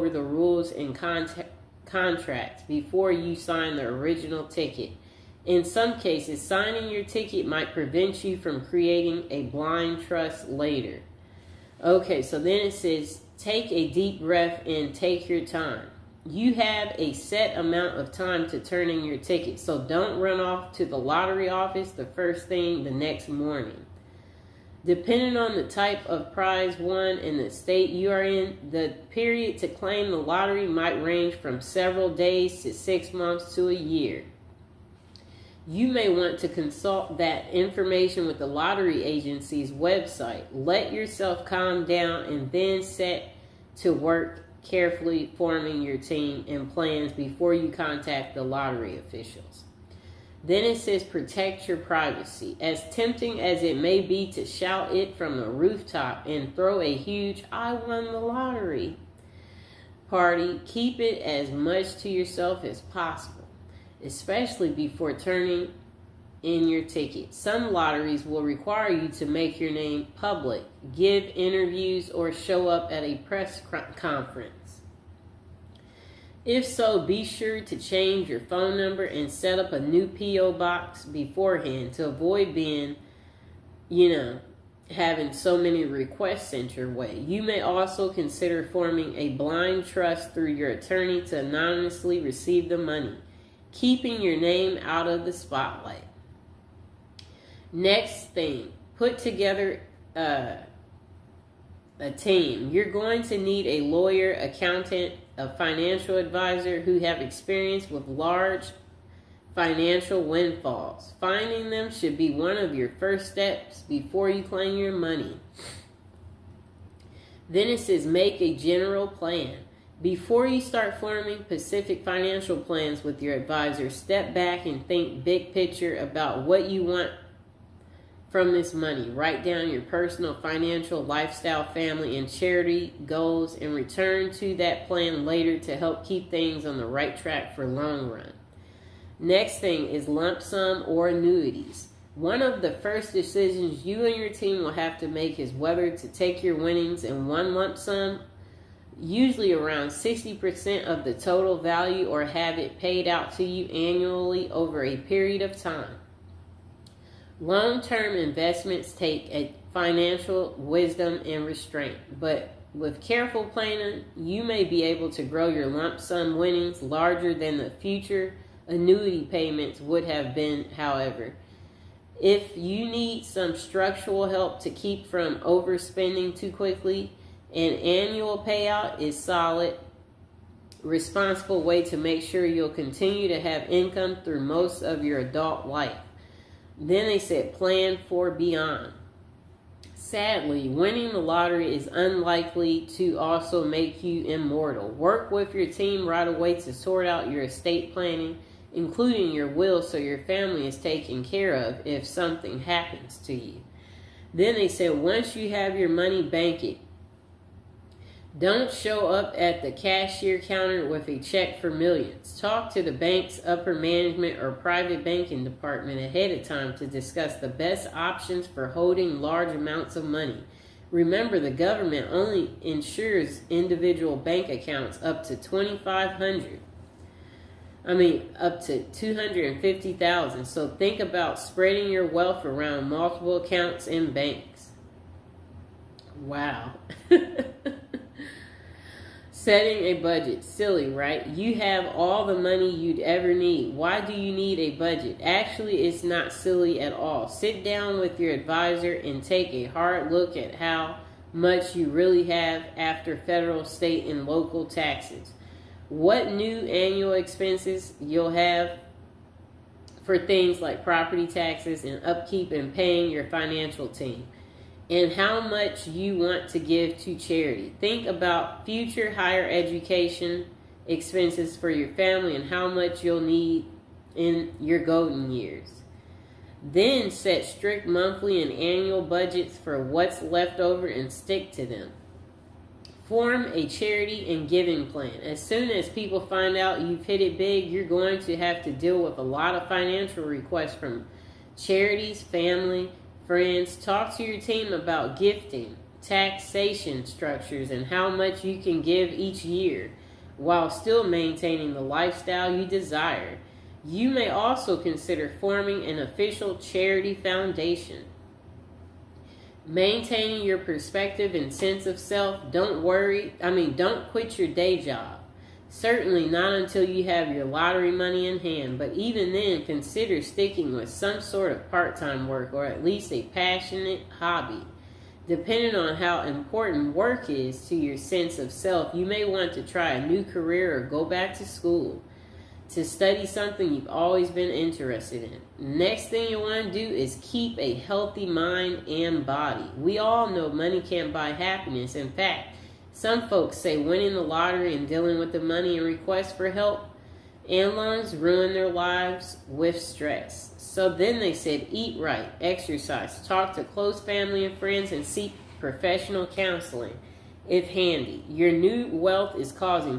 over the rules and contracts before you sign the original ticket. In some cases, signing your ticket might prevent you from creating a blind trust later. Okay, so then it says, take a deep breath and take your time. You have a set amount of time to turn in your ticket, so don't run off to the lottery office the first thing the next morning. Depending on the type of prize won and the state you are in, the period to claim the lottery might range from several days to 6 months to a year. You may want to consult that information with the lottery agency's website. Let yourself calm down and then set to work carefully forming your team and plans before you contact the lottery officials. Then it says protect your privacy. As tempting as it may be to shout it from the rooftop and throw a huge "I won the lottery" party, keep it as much to yourself as possible, especially before turning in your ticket. Some lotteries will require you to make your name public, give interviews, or show up at a press conference. If so, be sure to change your phone number and set up a new P.O. box beforehand to avoid being, having so many requests sent your way. You may also consider forming a blind trust through your attorney to anonymously receive the money, keeping your name out of the spotlight. Next thing, put together a team. You're going to need a lawyer, accountant, a financial advisor who have experience with large financial windfalls. Finding them should be one of your first steps before you claim your money. Then it says make a general plan. Before you start forming specific financial plans with your advisor, step back and think big picture about what you want from this money. Write down your personal, financial, lifestyle, family, and charity goals and return to that plan later to help keep things on the right track for long run. Next thing is lump sum or annuities. One of the first decisions you and your team will have to make is whether to take your winnings in one lump sum, usually around 60% of the total value, or have it paid out to you annually over a period of time. Long-term investments take a financial wisdom and restraint, but with careful planning, you may be able to grow your lump sum winnings larger than the future annuity payments would have been, however. If you need some structural help to keep from overspending too quickly, an annual payout is solid, responsible way to make sure you'll continue to have income through most of your adult life. Then they said plan for beyond. Sadly, winning the lottery is unlikely to also make you immortal. Work with your team right away to sort out your estate planning, including your will, so your family is taken care of if something happens to you. Then they said once you have your money, bank it. Don't show up at the cashier counter with a check for millions. Talk to the bank's upper management or private banking department ahead of time to discuss the best options for holding large amounts of money. Remember, the government only insures individual bank accounts up to $250,000. So think about spreading your wealth around multiple accounts and banks. Wow. Setting a budget. Silly, right? You have all the money you'd ever need. Why do you need a budget? Actually, it's not silly at all. Sit down with your advisor and take a hard look at how much you really have after federal, state, and local taxes. What new annual expenses you'll have for things like property taxes and upkeep and paying your financial team, and how much you want to give to charity. Think about future higher education expenses for your family and how much you'll need in your golden years. Then set strict monthly and annual budgets for what's left over and stick to them. Form a charity and giving plan. As soon as people find out you've hit it big, you're going to have to deal with a lot of financial requests from charities, family, friends. Talk to your team about gifting taxation structures, and how much you can give each year while still maintaining the lifestyle you desire. You may also consider forming an official charity foundation. Maintaining your perspective and sense of self. Don't quit your day job. Certainly not until you have your lottery money in hand, but even then, consider sticking with some sort of part-time work or at least a passionate hobby. Depending on how important work is to your sense of self, you may want to try a new career or go back to school to study something you've always been interested in. Next thing you want to do is keep a healthy mind and body. We all know money can't buy happiness. In fact, some folks say winning the lottery and dealing with the money and requests for help and loans ruin their lives with stress. So then they said eat right, exercise, talk to close family and friends, and seek professional counseling if handy. Your new wealth is causing